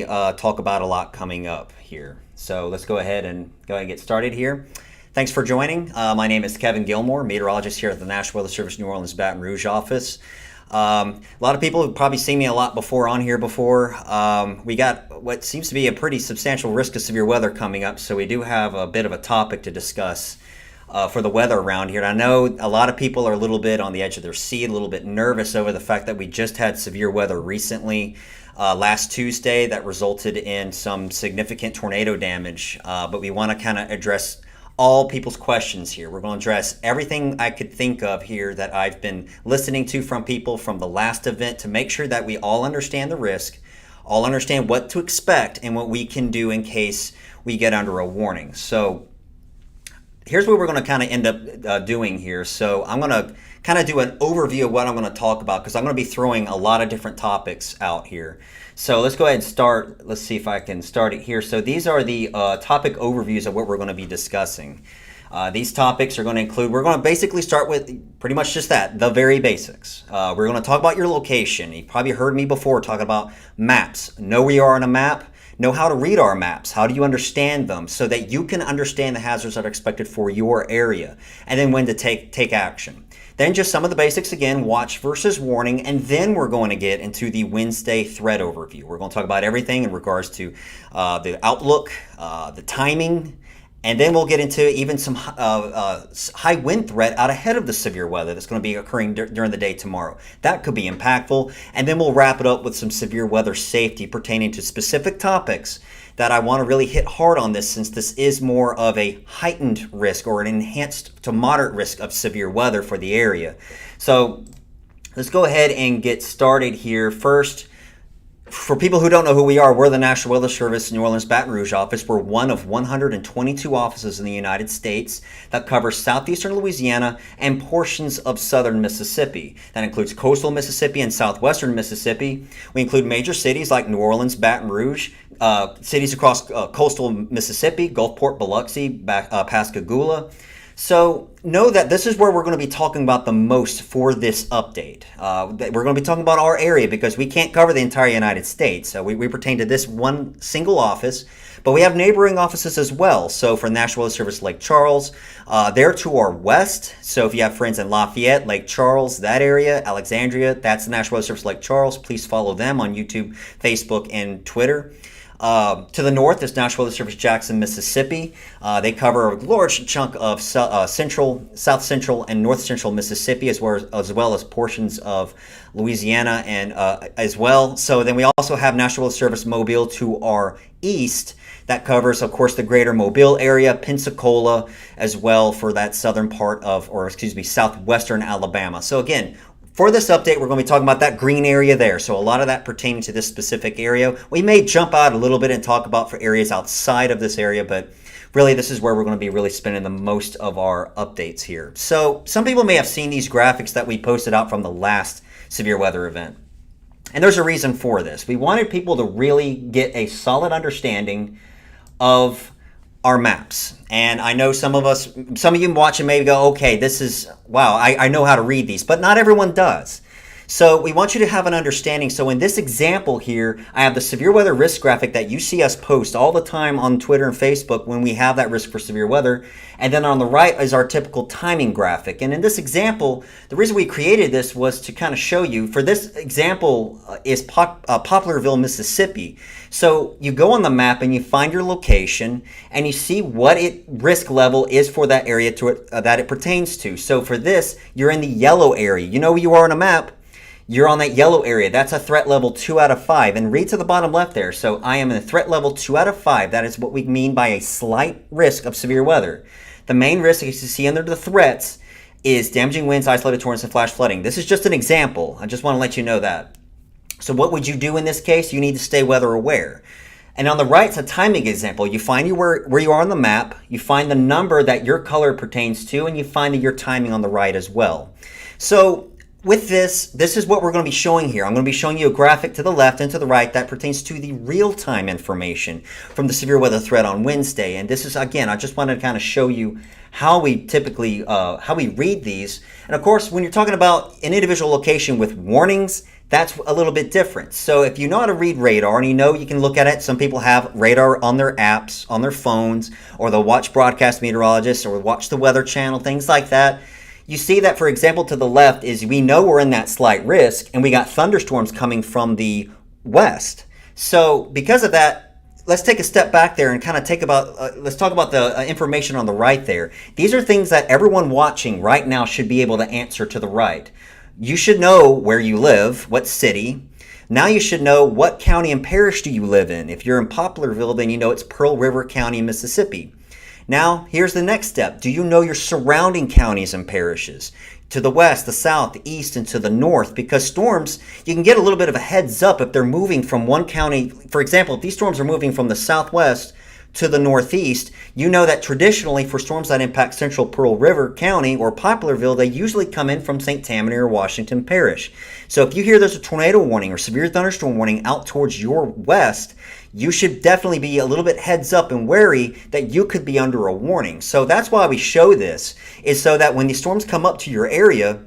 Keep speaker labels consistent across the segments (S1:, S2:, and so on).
S1: talk about a lot coming up here. So let's go ahead and get started here. Thanks for joining. My name is Kevin Gilmore, meteorologist here at the National Weather Service New Orleans Baton Rouge office. A lot of people have probably seen me a lot before on here before. We got what seems to be a pretty substantial risk of severe weather coming up, so we do have a bit of a topic to discuss for the weather around here. And I know a lot of people are a little bit on the edge of their seat, a little bit nervous over the fact that we just had severe weather recently. Last Tuesday that resulted in some significant tornado damage, but we want to kind of address all people's questions here. We're going to address everything I could think of here that I've been listening to from people from the last event to make sure that we all understand the risk, all understand what to expect and what we can do in case we get under a warning. So here's what we're going to kind of end up doing here. So I'm going to kind of do an overview of what I'm going to talk about because I'm going to be throwing a lot of different topics out here. So let's go ahead and start. Let's see if I can start it here. So these are the topic overviews of what we're going to be discussing. These topics are going to include, we're going to basically start with pretty much just that, the very basics. We're going to talk about your location. You've probably heard me before talk about maps. Know where you are on a map. Know how to read our maps. How do you understand them so that you can understand the hazards that are expected for your area and then when to take action. Then just some of the basics again, watch versus warning, and then we're going to get into the Wednesday threat overview. We're going to talk about everything in regards to the outlook, the timing, and then we'll get into even some high wind threat out ahead of the severe weather that's going to be occurring during the day tomorrow. That could be impactful. And then we'll wrap it up with some severe weather safety pertaining to specific topics that I want to really hit hard on this, since this is more of a heightened risk or an enhanced to moderate risk of severe weather for the area. So let's go ahead and get started here. First, for people who don't know who we are, we're the National Weather Service New Orleans Baton Rouge office. We're one of 122 offices in the United States that covers southeastern Louisiana and portions of southern Mississippi. That includes coastal Mississippi and southwestern Mississippi. We include major cities like New Orleans, Baton Rouge, cities across coastal Mississippi, Gulfport, Biloxi, Pascagoula. So know that this is where we're going to be talking about the most for this update. We're going to be talking about our area because we can't cover the entire United States. So we pertain to this one single office, but we have neighboring offices as well. So for National Weather Service Lake Charles, they're to our west. So if you have friends in Lafayette, Lake Charles, that area, Alexandria, that's the National Weather Service Lake Charles. Please follow them on YouTube, Facebook, and Twitter. To the north is National Weather Service Jackson, Mississippi. They cover a large chunk of south central, and north central Mississippi, as well as portions of Louisiana and as well. So then we also have National Weather Service Mobile to our east. That covers, of course, the greater Mobile area, Pensacola, as well for that southern part of, southwestern Alabama. So again, for this update, we're going to be talking about that green area there. So a lot of that pertaining to this specific area. We may jump out a little bit and talk about for areas outside of this area, but really this is where we're going to be really spending the most of our updates here. So some people may have seen these graphics that we posted out from the last severe weather event. And there's a reason for this. We wanted people to really get a solid understanding of our maps. And I know some of you watching maybe go, okay, this is, wow, I know how to read these, but not everyone does. So we want you to have an understanding. So in this example here, I have the severe weather risk graphic that you see us post all the time on Twitter and Facebook when we have that risk for severe weather. And then on the right is our typical timing graphic. And in this example, the reason we created this was to kind of show you, for this example is Poplarville, Mississippi. So you go on the map and you find your location and you see what risk level is for that area that it pertains to. So for this, you're in the yellow area. You know where you are on a map. You're on that yellow area. That's a threat level 2 out of 5. And read to the bottom left there. So I am in a threat level 2 out of 5. That is what we mean by a slight risk of severe weather. The main risk, as you see under the threats, is damaging winds, isolated torrents, and flash flooding. This is just an example. I just want to let you know that. So what would you do in this case? You need to stay weather aware. And on the right, it's a timing example. You find where you are on the map, you find the number that your color pertains to, and you find your timing on the right as well. So with this is what we're going to be showing here. I'm going to be showing you a graphic to the left and to the right that pertains to the real-time information from the severe weather threat on Wednesday. And this is, again, I just wanted to kind of show you how we typically, how we read these. And of course, when you're talking about an individual location with warnings, that's a little bit different. So if you know how to read radar, and you can look at it, some people have radar on their apps, on their phones, or they'll watch broadcast meteorologists or watch the Weather Channel, things like that. You see that, for example, to the left is we know we're in that slight risk, and we got thunderstorms coming from the west. So because of that, let's take a step back there and kind of let's talk about the information on the right there. These are things that everyone watching right now should be able to answer to the right. You should know where you live, what city. Now you should know what county and parish do you live in. If you're in Poplarville, then you know it's Pearl River County, Mississippi. Now, here's the next step. Do you know your surrounding counties and parishes? To the west, the south, the east, and to the north, because storms, you can get a little bit of a heads up if they're moving from one county. For example, if these storms are moving from the southwest to the northeast, you know that traditionally for storms that impact central Pearl River County or Poplarville, they usually come in from St. Tammany or Washington Parish. So if you hear there's a tornado warning or severe thunderstorm warning out towards your west, you should definitely be a little bit heads up and wary that you could be under a warning. So that's why we show this, is so that when the storms come up to your area,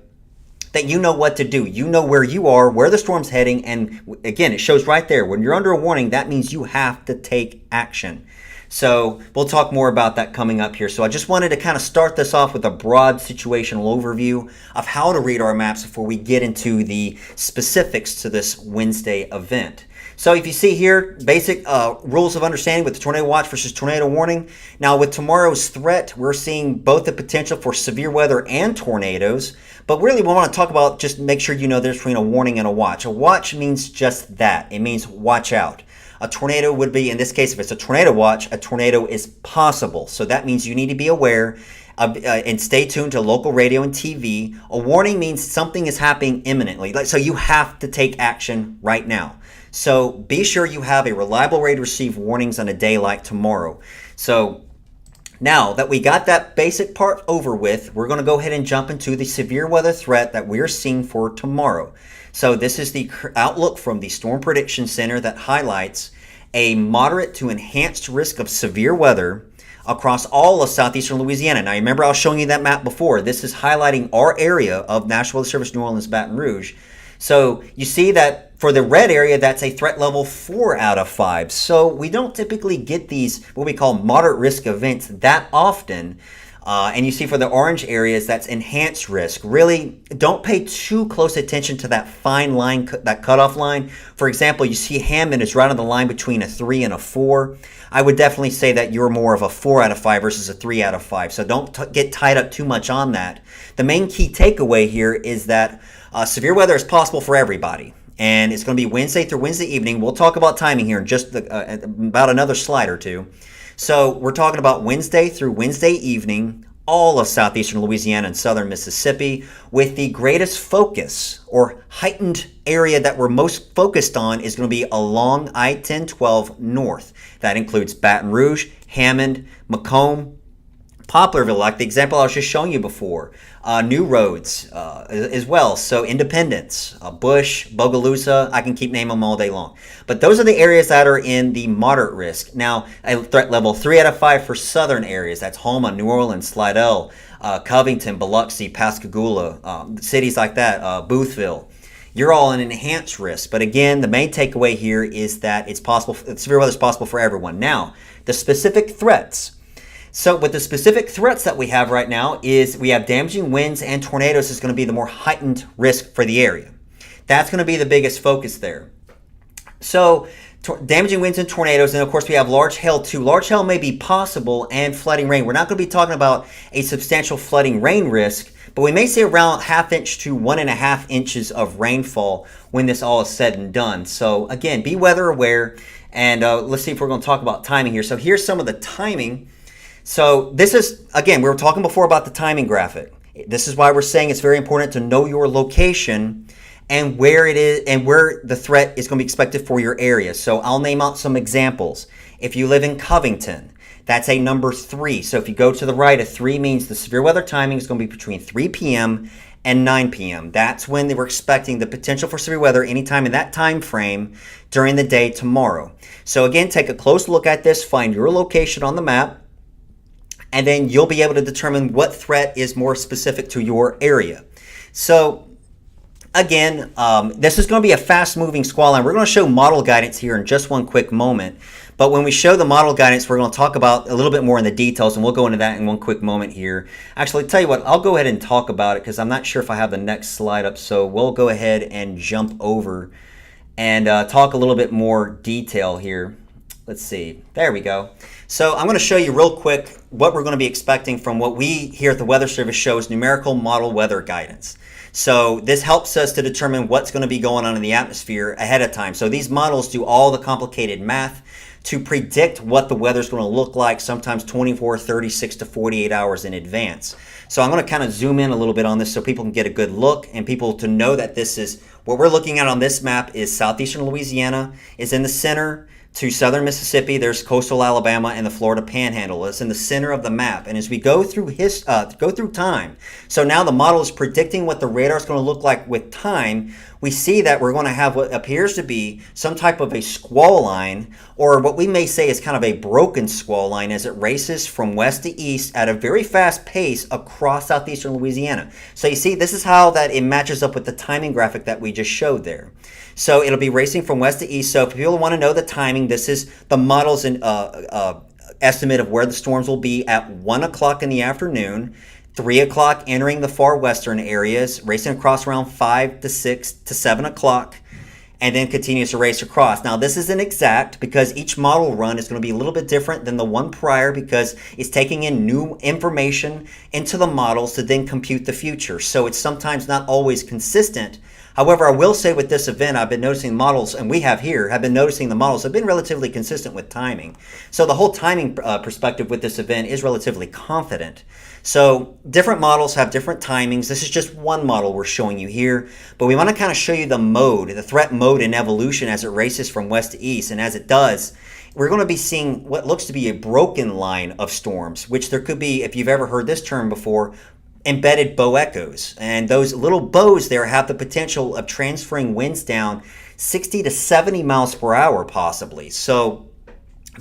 S1: that you know what to do. You know where you are, where the storm's heading, and again, it shows right there. When you're under a warning, that means you have to take action. So we'll talk more about that coming up here. So I just wanted to kind of start this off with a broad situational overview of how to read our maps before we get into the specifics to this Wednesday event. So if you see here, basic rules of understanding with the tornado watch versus tornado warning. Now with tomorrow's threat, we're seeing both the potential for severe weather and tornadoes. But really we want to talk about, just make sure you know there's between a warning and a watch. A watch means just that. It means watch out. A tornado would be, in this case, if it's a tornado watch, a tornado is possible. So that means you need to be aware and stay tuned to local radio and TV. A warning means something is happening imminently. So you have to take action right now. So be sure you have a reliable way to receive warnings on a day like tomorrow. So now that we got that basic part over with, we're going to go ahead and jump into the severe weather threat that we're seeing for tomorrow. So this is the outlook from the Storm Prediction Center that highlights a moderate to enhanced risk of severe weather across all of southeastern Louisiana. Now, remember I was showing you that map before. This is highlighting our area of National Weather Service, New Orleans, Baton Rouge. So you see that for the red area, that's a threat level 4 out of 5. So we don't typically get these, what we call moderate risk events, that often. And you see for the orange areas, that's enhanced risk. Really, don't pay too close attention to that fine line, that cutoff line. For example, you see Hammond is right on the line between a 3 and a 4. I would definitely say that you're more of a 4 out of 5 versus a 3 out of 5. So don't get tied up too much on that. The main key takeaway here is that severe weather is possible for everybody. And it's going to be Wednesday through Wednesday evening. We'll talk about timing here in just about another slide or two. So we're talking about Wednesday through Wednesday evening, all of southeastern Louisiana and southern Mississippi, with the greatest focus or heightened area that we're most focused on is going to be along I-1012 north. That includes Baton Rouge, Hammond, Macomb, Poplarville, like the example I was just showing you before, New Roads as well. So Independence, Bush, Bogalusa, I can keep naming them all day long. But those are the areas that are in the moderate risk. Now, a threat level 3 out of 5 for southern areas. That's Houma, New Orleans, Slidell, Covington, Biloxi, Pascagoula, cities like that, Boothville. You're all in enhanced risk. But again, the main takeaway here is that it's possible, severe weather is possible for everyone. Now, the specific threats. So with the specific threats that we have right now is we have damaging winds and tornadoes is going to be the more heightened risk for the area. That's going to be the biggest focus there. So damaging winds and tornadoes, and of course we have large hail too. Large hail may be possible and flooding rain. We're not going to be talking about a substantial flooding rain risk, but we may see around 1/2 inch to 1.5 inches of rainfall when this all is said and done. So again, be weather aware, and let's see if we're going to talk about timing here. So here's some of the timing. So this is, again, we were talking before about the timing graphic. This is why we're saying it's very important to know your location and where it is and where the threat is going to be expected for your area. So I'll name out some examples. If you live in Covington, that's a number 3. So if you go to the right, a 3 means the severe weather timing is going to be between 3 p.m. and 9 p.m. That's when they were expecting the potential for severe weather anytime in that time frame during the day tomorrow. So again, take a close look at this, find your location on the map, and then you'll be able to determine what threat is more specific to your area. So again, this is going to be a fast-moving squall line. We're going to show model guidance here in just one quick moment. But when we show the model guidance, we're going to talk about a little bit more in the details, and we'll go into that in one quick moment here. Actually, tell you what, I'll go ahead and talk about it because I'm not sure if I have the next slide up. So we'll go ahead and jump over and talk a little bit more detail here. Let's see. There we go. So I'm going to show you real quick what we're going to be expecting from what we here at the Weather Service shows numerical model weather guidance. So this helps us to determine what's going to be going on in the atmosphere ahead of time. So these models do all the complicated math to predict what the weather's going to look like, sometimes 24, 36 to 48 hours in advance. So I'm going to kind of zoom in a little bit on this so people can get a good look and people to know that this is what we're looking at on this map is southeastern Louisiana is in the center to southern Mississippi. There's coastal Alabama and the Florida Panhandle. It's in the center of the map. And as we go through time, so now the model is predicting what the radar is going to look like with time. We see that we're going to have what appears to be some type of a squall line, or what we may say is kind of a broken squall line as it races from west to east at a very fast pace across southeastern Louisiana. So you see, this is how that it matches up with the timing graphic that we just showed there. So it'll be racing from west to east. So if people want to know the timing, this is the model's estimate of where the storms will be at 1 o'clock in the afternoon, 3 o'clock entering the far western areas, racing across around 5 to 6 to 7 o'clock, and then continues to race across. Now this isn't exact because each model run is going to be a little bit different than the one prior because it's taking in new information into the models to then compute the future. So it's sometimes not always consistent. However, I will say with this event, I've been noticing models, and we have here, have been noticing the models have been relatively consistent with timing. So the whole timing perspective with this event is relatively confident. So different models have different timings. This is just one model we're showing you here, but we want to kind of show you the mode, the threat mode and evolution as it races from west to east. And as it does, we're going to be seeing what looks to be a broken line of storms, which there could be, if you've ever heard this term before, embedded bow echoes. And those little bows there have the potential of transferring winds down 60 to 70 miles per hour possibly. So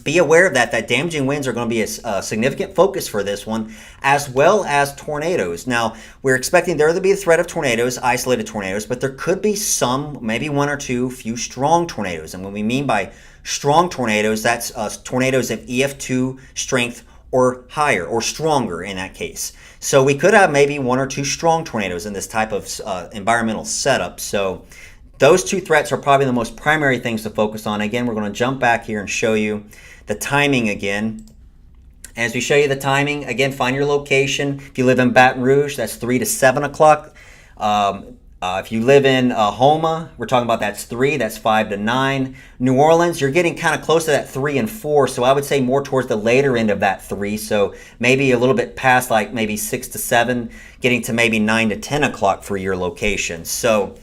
S1: be aware of that. That damaging winds are going to be a significant focus for this one, as well as tornadoes. Now, we're expecting there to be a threat of tornadoes, isolated tornadoes, but there could be some, maybe one or two, few strong tornadoes. And what we mean by strong tornadoes, that's tornadoes of EF2 strength or higher, or stronger in that case. So we could have maybe one or two strong tornadoes in this type of environmental setup. So those two threats are probably the most primary things to focus on. Again, we're going to jump back here and show you the timing again. As we show you the timing, again, find your location. If you live in Baton Rouge, that's 3 to 7 o'clock. If you live in Houma, we're talking about that's 3, that's 5 to 9. New Orleans, you're getting kind of close to that 3 and 4, so I would say more towards the later end of that 3, so maybe a little bit past like maybe 6 to 7, getting to maybe 9 to 10 o'clock for your location. So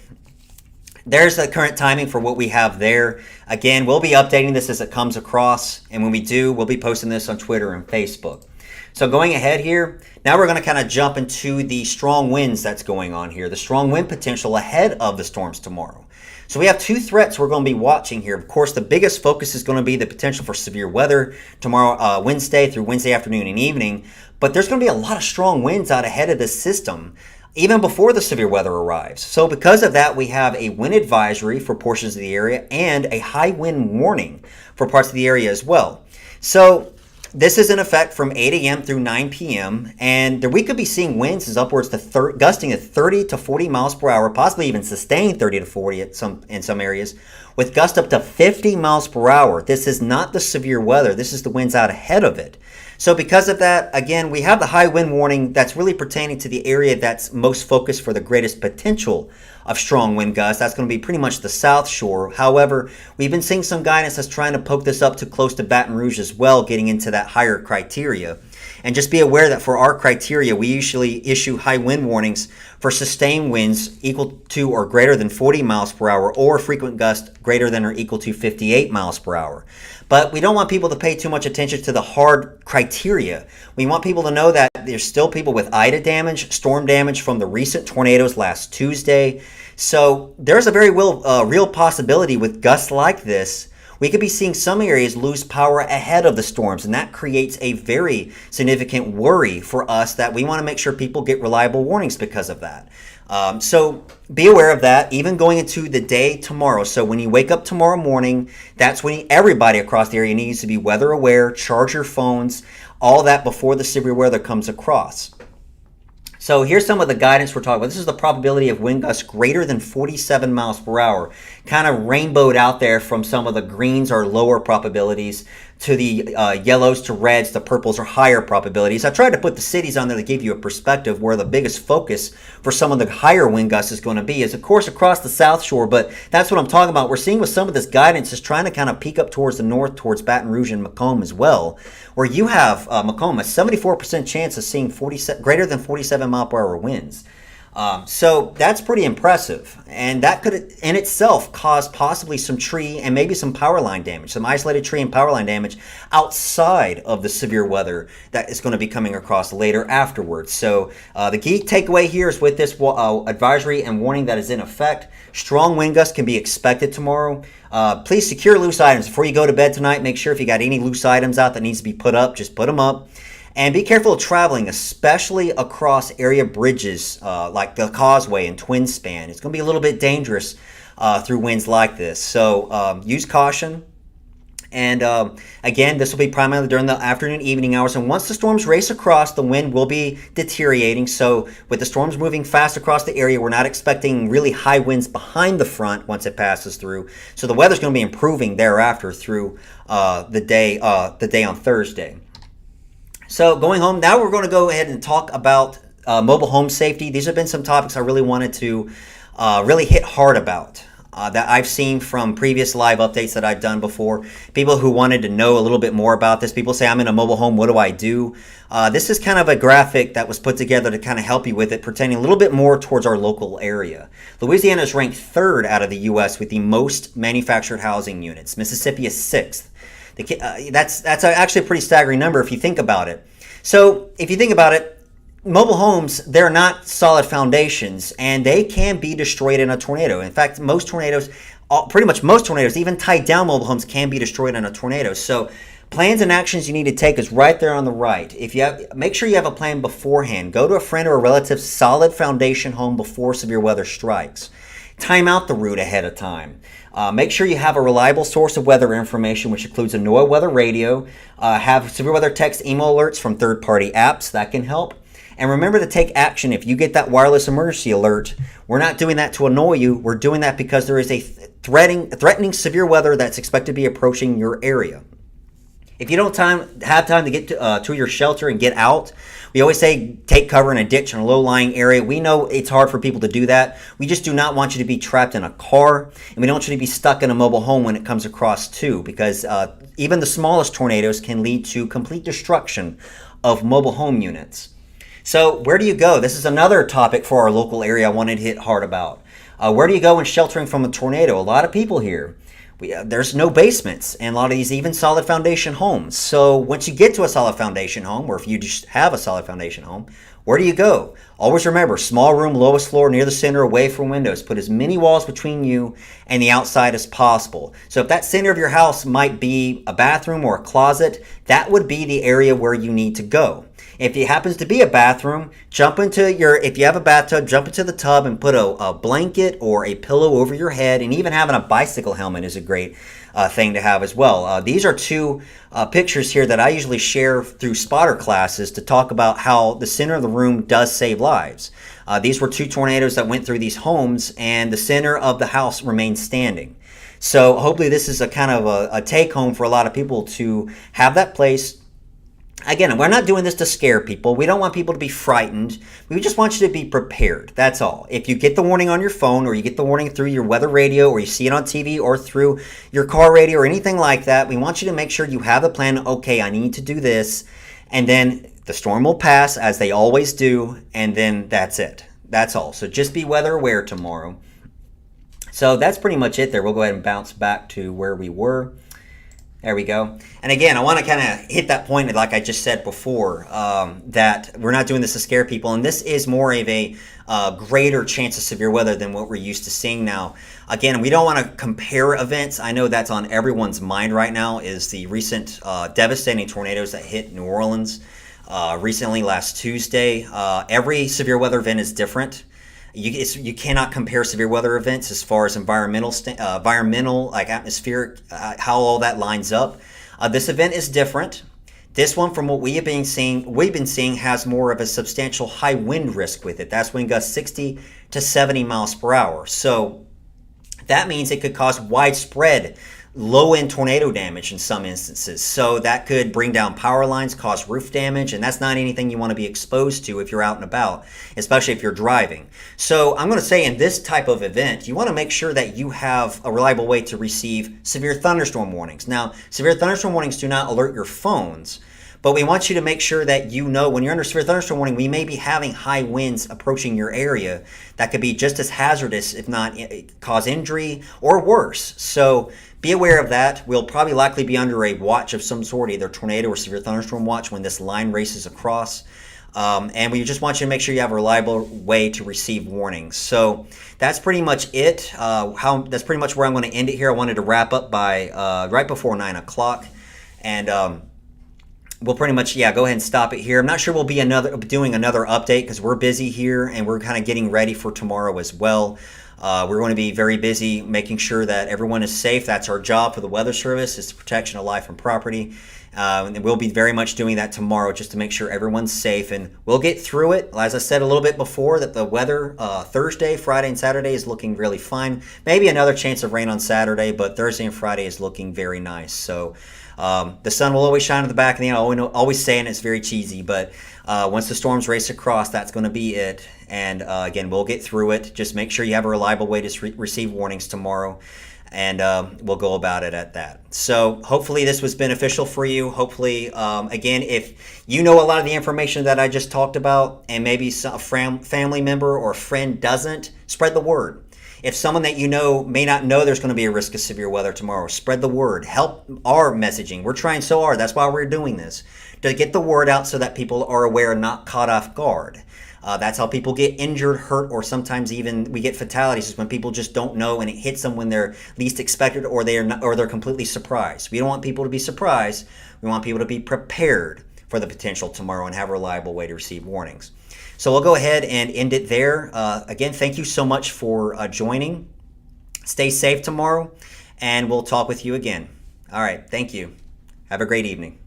S1: there's the current timing for what we have there. Again, we'll be updating this as it comes across, and when we do, we'll be posting this on Twitter and Facebook. So going ahead here, now we're going to kind of jump into the strong winds that's going on here, the strong wind potential ahead of the storms tomorrow. So we have two threats we're going to be watching here. Of course, the biggest focus is going to be the potential for severe weather tomorrow, Wednesday through Wednesday afternoon and evening. But there's going to be a lot of strong winds out ahead of this system, even before the severe weather arrives. So because of that, we have a wind advisory for portions of the area and a high wind warning for parts of the area as well. So this is in effect from 8 a.m. through 9 p.m. and we could be seeing winds as upwards to gusting at 30 to 40 miles per hour, possibly even sustained 30 to 40 in some areas, with gusts up to 50 miles per hour. This is not the severe weather. This is the winds out ahead of it. So because of that, again, we have the high wind warning that's really pertaining to the area that's most focused for the greatest potential of strong wind gusts. That's going to be pretty much the South Shore. However, we've been seeing some guidance that's trying to poke this up to close to Baton Rouge as well, getting into that higher criteria. And just be aware that for our criteria, we usually issue high wind warnings for sustained winds equal to or greater than 40 miles per hour or frequent gusts greater than or equal to 58 miles per hour. But we don't want people to pay too much attention to the hard criteria. We want people to know that there's still people with Ida damage, storm damage from the recent tornadoes last Tuesday. So there's a very real possibility with gusts like this, we could be seeing some areas lose power ahead of the storms, and that creates a very significant worry for us that we want to make sure people get reliable warnings because of that. So be aware of that, even going into the day tomorrow. So when you wake up tomorrow morning, that's when everybody across the area needs to be weather aware, charge your phones, all that before the severe weather comes across. So here's some of the guidance we're talking about. This is the probability of wind gusts greater than 47 miles per hour, kind of rainbowed out there from some of the greens or lower probabilities to the yellows to reds, the purples are higher probabilities. I tried to put the cities on there to give you a perspective where the biggest focus for some of the higher wind gusts is going to be is, of course, across the South Shore, but that's what I'm talking about. We're seeing with some of this guidance is trying to kind of peek up towards the north, towards Baton Rouge and Macomb as well, where you have Macomb, a 74% chance of seeing greater than 47 mile per hour winds. So that's pretty impressive, and that could in itself cause possibly some tree and maybe some power line damage, some isolated tree and power line damage outside of the severe weather that is going to be coming across later afterwards. So the key takeaway here is with this advisory and warning that is in effect, strong wind gusts can be expected tomorrow. Please secure loose items before you go to bed tonight. Make sure if you got any loose items out that needs to be put up, just put them up. And be careful of traveling, especially across area bridges like the Causeway and Twin Span. It's going to be a little bit dangerous through winds like this. So use caution. And again, this will be primarily during the afternoon, evening hours. And once the storms race across, the wind will be deteriorating. So with the storms moving fast across the area, we're not expecting really high winds behind the front once it passes through. So the weather's going to be improving thereafter through the day on Thursday. So going home, now we're going to go ahead and talk about mobile home safety. These have been some topics I really wanted to really hit hard about that I've seen from previous live updates that I've done before. People who wanted to know a little bit more about this. People say, I'm in a mobile home, what do I do? This is kind of a graphic that was put together to kind of help you with it, pertaining a little bit more towards our local area. Louisiana is ranked 3rd out of the U.S. with the most manufactured housing units. Mississippi is 6th. That's actually a pretty staggering number if you think about it. So if you think about it, mobile homes, they're not solid foundations, and they can be destroyed in a tornado. In fact, pretty much most tornadoes, even tied down mobile homes, can be destroyed in a tornado. So plans and actions you need to take is right there on the right. Make sure you have a plan beforehand. Go to a friend or a relative's solid foundation home before severe weather strikes. Time out the route ahead of time. Make sure you have a reliable source of weather information, which includes a NOAA weather radio. Have severe weather text email alerts from third-party apps. That can help. And remember to take action if you get that wireless emergency alert. We're not doing that to annoy you. We're doing that because there is a threatening severe weather that's expected to be approaching your area. If you don't have time to get to your shelter and get out, we always say take cover in a ditch in a low-lying area. We know it's hard for people to do that. We just do not want you to be trapped in a car, and we don't want you to be stuck in a mobile home when it comes across too, because even the smallest tornadoes can lead to complete destruction of mobile home units. So where do you go? This is another topic for our local area I wanted to hit hard about. Where do you go when sheltering from a tornado? A lot of people here. There's no basements in a lot of these even solid foundation homes. So once you get to a solid foundation home, or if you just have a solid foundation home, where do you go? Always remember, small room, lowest floor, near the center, away from windows. Put as many walls between you and the outside as possible. So if that center of your house might be a bathroom or a closet, that would be the area where you need to go. If it happens to be a bathroom, if you have a bathtub, jump into the tub and put a blanket or a pillow over your head, and even having a bicycle helmet is a great thing to have as well. These are two pictures here that I usually share through spotter classes to talk about how the center of the room does save lives. These were 2 tornadoes that went through these homes, and the center of the house remained standing. So hopefully this is a kind of a take home for a lot of people to have that place. Again, we're not doing this to scare people. We don't want people to be frightened. We just want you to be prepared. That's all. If you get the warning on your phone, or you get the warning through your weather radio, or you see it on TV or through your car radio or anything like that, we want you to make sure you have a plan. Okay, I need to do this. And then the storm will pass, as they always do, and then that's it. That's all. So just be weather aware tomorrow. So that's pretty much it there. We'll go ahead and bounce back to where we were. There we go. And again, I want to kind of hit that point, like I just said before, that we're not doing this to scare people. And this is more of a greater chance of severe weather than what we're used to seeing now. Again, we don't want to compare events. I know that's on everyone's mind right now, is the recent devastating tornadoes that hit New Orleans recently last Tuesday. Every severe weather event is different. You cannot compare severe weather events as far as environmental, like atmospheric, how all that lines up. This event is different. This one, from what we've been seeing, has more of a substantial high wind risk with it. That's wind gusts 60 to 70 miles per hour. So that means it could cause widespread low-end tornado damage in some instances. So that could bring down power lines, cause roof damage, and that's not anything you want to be exposed to if you're out and about, especially if you're driving. So I'm going to say in this type of event, you want to make sure that you have a reliable way to receive severe thunderstorm warnings. Now, severe thunderstorm warnings do not alert your phones, but we want you to make sure that you know when you're under severe thunderstorm warning, we may be having high winds approaching your area that could be just as hazardous, if not cause injury or worse. So be aware of that. We'll probably likely be under a watch of some sort, either tornado or severe thunderstorm watch, when this line races across. And we just want you to make sure you have a reliable way to receive warnings. So that's pretty much it. That's pretty much where I'm going to end it here. I wanted to wrap up by right before 9 o'clock. And we'll pretty much, go ahead and stop it here. I'm not sure we'll be doing another update because we're busy here and we're kind of getting ready for tomorrow as well. We're going to be very busy making sure that everyone is safe. That's our job for the Weather Service, is the protection of life and property. And we'll be very much doing that tomorrow just to make sure everyone's safe. And we'll get through it. As I said a little bit before, that the weather Thursday, Friday, and Saturday is looking really fine. Maybe another chance of rain on Saturday, but Thursday and Friday is looking very nice. So the sun will always shine in the back of the end. Always saying it's very cheesy, but once the storms race across, that's going to be it. And again, we'll get through it. Just make sure you have a reliable way to receive warnings tomorrow, and we'll go about it at that. So hopefully this was beneficial for you. Hopefully, again, if you know a lot of the information that I just talked about, and maybe a family member or friend doesn't, spread the word. If someone that you know may not know there's going to be a risk of severe weather tomorrow, spread the word. Help our messaging. We're trying so hard. That's why we're doing this, to get the word out so that people are aware and not caught off guard. That's how people get injured, hurt, or sometimes even we get fatalities, is when people just don't know and it hits them when they're least expected, or they're completely surprised. We don't want people to be surprised. We want people to be prepared for the potential tomorrow and have a reliable way to receive warnings. So we'll go ahead and end it there. Again, thank you so much for joining. Stay safe tomorrow, and we'll talk with you again. All right, thank you. Have a great evening.